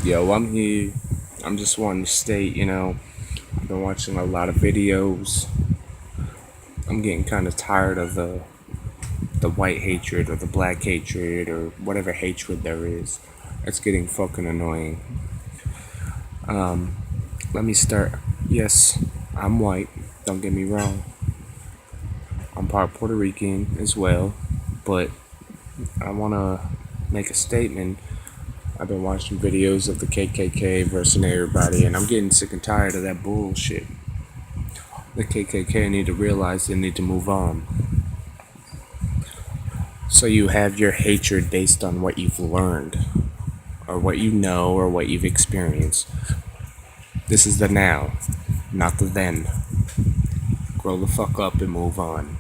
Yo, I'm here. I'm just wanting to state, I've been watching a lot of videos. I'm getting kind of tired of the white hatred or the black hatred or whatever hatred there is. It's getting fucking annoying. Let me start. Yes, I'm white. Don't get me wrong. I'm part Puerto Rican as well, but I want to make a statement. I've been watching videos of the KKK versus everybody, and I'm getting sick and tired of that bullshit. The KKK need to realize they need to move on. So you have your hatred based on what you've learned, or what you know, or what you've experienced. This is the now, not the then. Grow the fuck up and move on.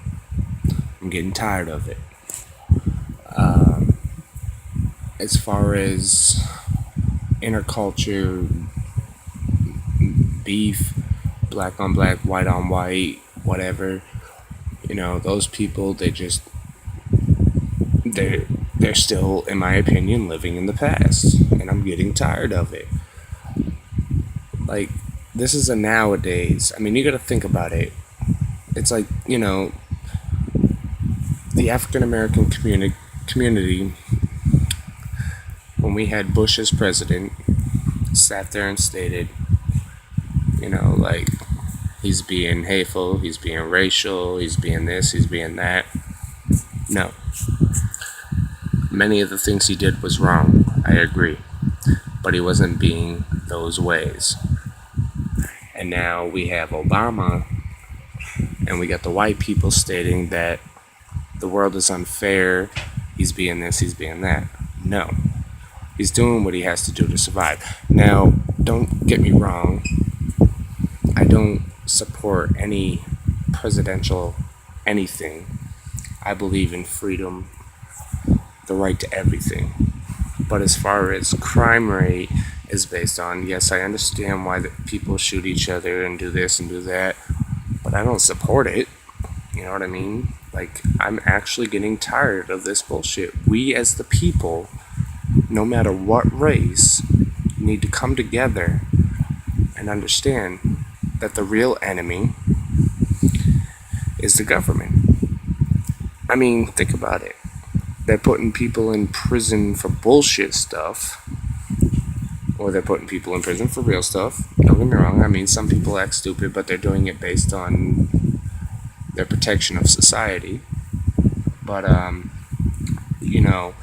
I'm getting tired of it. As far as interculture, beef, black on black, white on white, whatever, those people, they're they're still, in my opinion, living in the past, and I'm getting tired of it. Like, this is a nowadays. I mean, you got to think about it. It's like, the African American community, when we had Bush as president, sat there and stated, like, he's being hateful, he's being racial, he's being this, he's being that. No, many of the things he did was wrong. I agree, but he wasn't being those ways. And now we have Obama, and we got the white people stating that the world is unfair, he's being this, he's being that. No, he's doing what he has to do to survive. Now, don't get me wrong, I don't support any presidential anything. I believe in freedom, the right to everything. But as far as crime rate is based on, yes, I understand why people shoot each other and do this and do that, but I don't support it. You know what I mean? Like, I'm actually getting tired of this bullshit. We, as the people, no matter what race, need to come together and understand that the real enemy is the government. I mean, think about it. They're putting people in prison for bullshit stuff, or they're putting people in prison for real stuff. Don't get me wrong. I mean, some people act stupid, but they're doing it based on their protection of society. But, you know,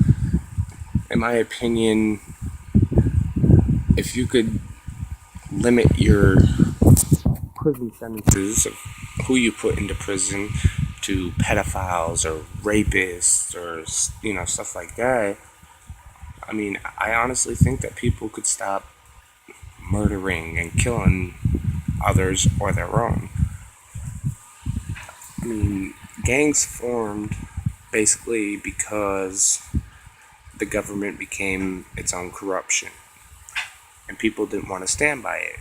in my opinion, if you could limit your prison sentences of who you put into prison to pedophiles or rapists or, stuff like that, I mean, I honestly think that people could stop murdering and killing others or their own. I mean, gangs formed basically because the government became its own corruption, and people didn't want to stand by it,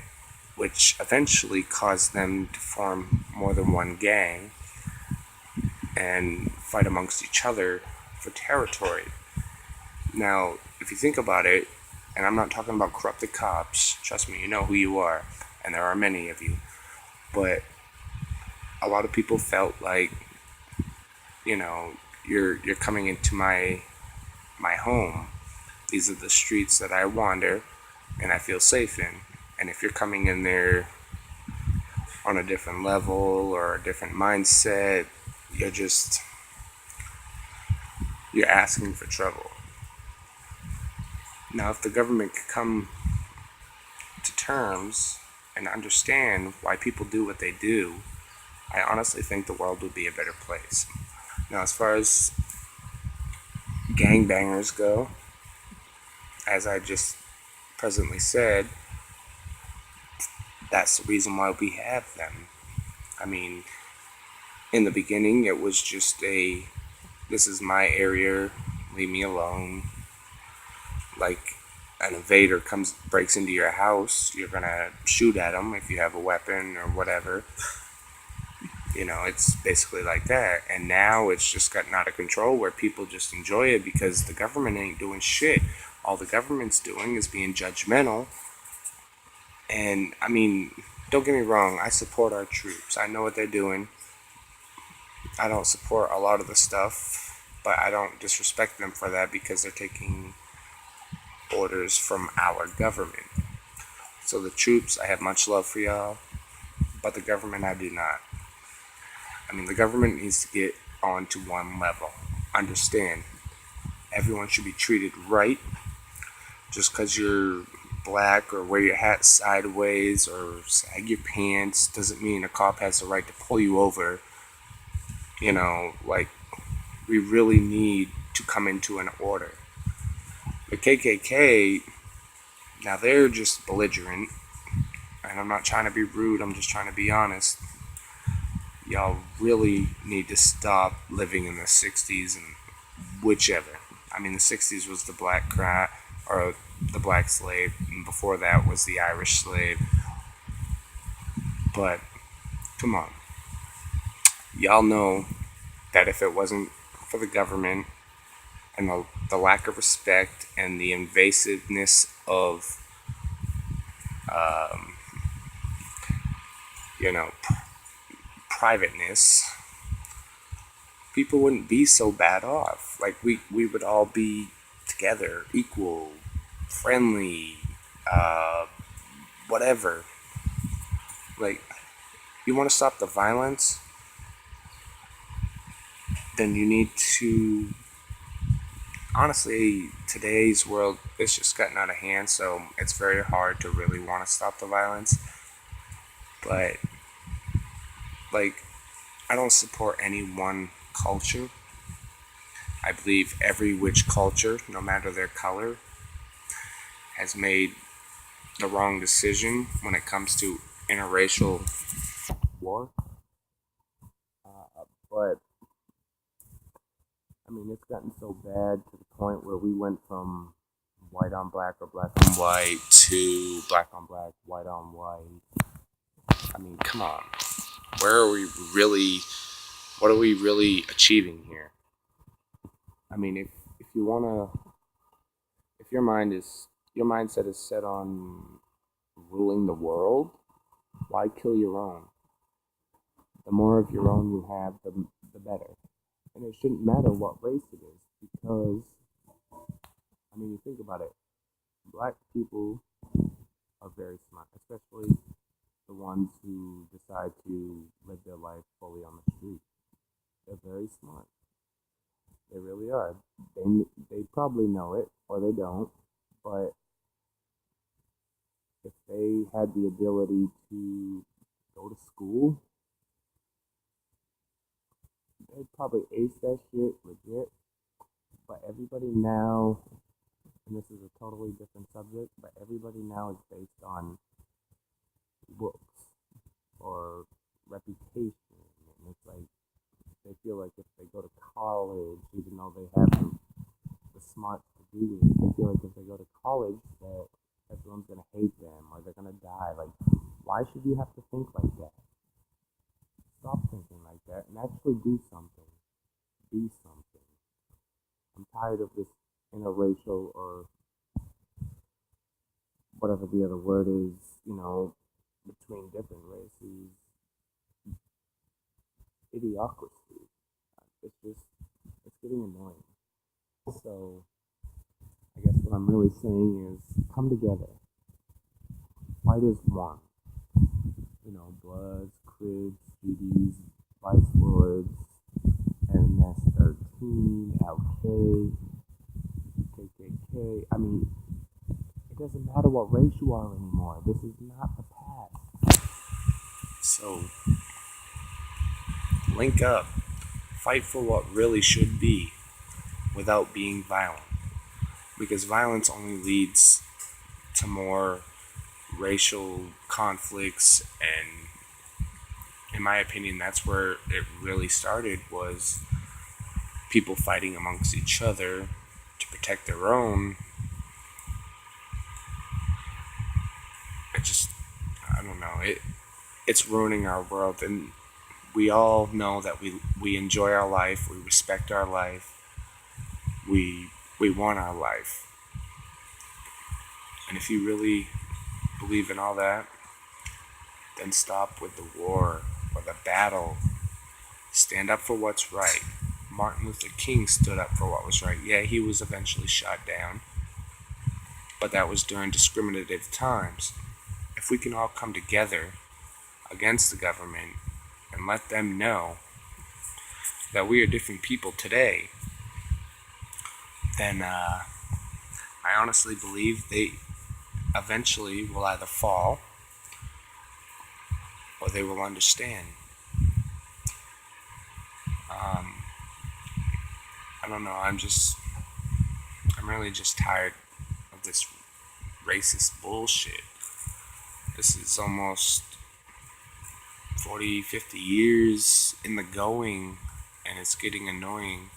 which eventually caused them to form more than one gang and fight amongst each other for territory. Now, if you think about it, and I'm not talking about corrupted cops, trust me, you know who you are, and there are many of you, but a lot of people felt like, you're coming into my home. These are the streets that I wander and I feel safe in. And if you're coming in there on a different level or a different mindset, you're asking for trouble. Now, if the government could come to terms and understand why people do what they do, I honestly think the world would be a better place. Now, as far as gangbangers go, as I just presently said, that's the reason why we have them. I mean, in the beginning, it was just this is my area, leave me alone. Like, an invader breaks into your house, you're gonna shoot at them if you have a weapon or whatever. It's basically like that. And now it's just gotten out of control where people just enjoy it because the government ain't doing shit. All the government's doing is being judgmental. And I mean, don't get me wrong, I support our troops. I know what they're doing. I don't support a lot of the stuff, but I don't disrespect them for that because they're taking orders from our government. So the troops, I have much love for y'all, but the government, I do not. I mean, the government needs to get on to one level. Understand, everyone should be treated right. Just because you're black or wear your hat sideways or sag your pants doesn't mean a cop has the right to pull you over. Like, we really need to come into an order. The KKK, now they're just belligerent, and I'm not trying to be rude, I'm just trying to be honest. Y'all really need to stop living in the 60s and whichever. I mean, the 60s was the black cry, or the black slave, and before that was the Irish slave. But, come on. Y'all know that if it wasn't for the government and the lack of respect and the invasiveness of, um, you know, privateness, people wouldn't be so bad off. Like, we would all be together, equal, friendly, uh, whatever. Like, you want to stop the violence, then you need to, honestly, today's world is just gotten out of hand, so it's very hard to really want to stop the violence. But, like, I don't support any one culture. I believe every which culture, no matter their color, has made the wrong decision when it comes to interracial war. But I mean, it's gotten so bad to the point where we went from white on black or black on white to black on black, white on white. I mean, come on. Where are we really? What are we really achieving here? I mean, if you wanna, if your mindset is set on ruling the world, why kill your own? The more of your own you have, the better. And it shouldn't matter what race it is, because I mean, you think about it. Black people are very smart, especially the ones who decide to live their life fully on the street. They're very smart. They really are. They probably know it or they don't, but if they had the ability to go to school, they'd probably ace that shit legit. But everybody now, and this is a totally different subject, but everybody now is based on looks or reputation. And it's like they feel like if they go to college, even though they have the smarts to do this, they feel like if they go to college that everyone's gonna hate them or they're gonna die. Like, why should you have to think like that? Stop thinking like that and actually do something. Be something. I'm tired of this interracial or whatever the other word is, between different races. Idiocracy. It's getting annoying. So, I guess what I'm really saying is come together. Fight as one. Bloods, Crips, GDs, Vice Lords, MS-13, LK, KKK. I mean, it doesn't matter what race you are anymore. This is not the past. So, link up. Fight for what really should be without being violent. Because violence only leads to more racial conflicts, and in my opinion, that's where it really started, was people fighting amongst each other to protect their own. I don't know, it's ruining our world, and we all know that we enjoy our life, we respect our life, we want our life. And if you really believe in all that, then stop with the war or the battle. Stand up for what's right. Martin Luther King stood up for what was right. Yeah, he was eventually shot down, but that was during discriminative times. If we can all come together against the government and let them know that we are different people today, then I honestly believe they eventually will either fall or they will understand. I don't know. I'm really just tired of this racist bullshit. This is almost 40, 50 years in the going, and it's getting annoying.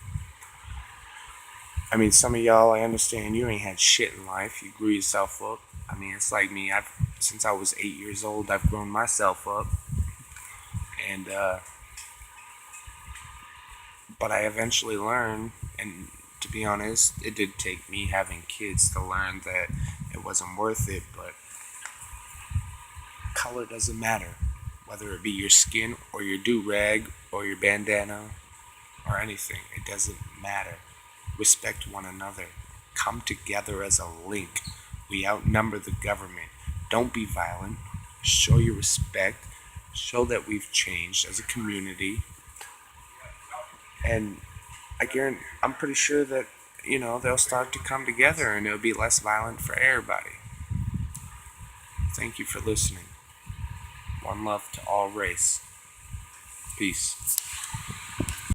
I mean, some of y'all, I understand you ain't had shit in life. You grew yourself up. I mean, it's like me. Since I was 8 years old, I've grown myself up, and but I eventually learned, and to be honest, it did take me having kids to learn that it wasn't worth it. But color doesn't matter, whether it be your skin or your do-rag or your bandana or anything. It doesn't matter. Respect one another. Come together as a link. We outnumber the government. Don't be violent. Show your respect. Show that we've changed as a community. And I'm pretty sure that, they'll start to come together and it'll be less violent for everybody. Thank you for listening. One love to all race. Peace.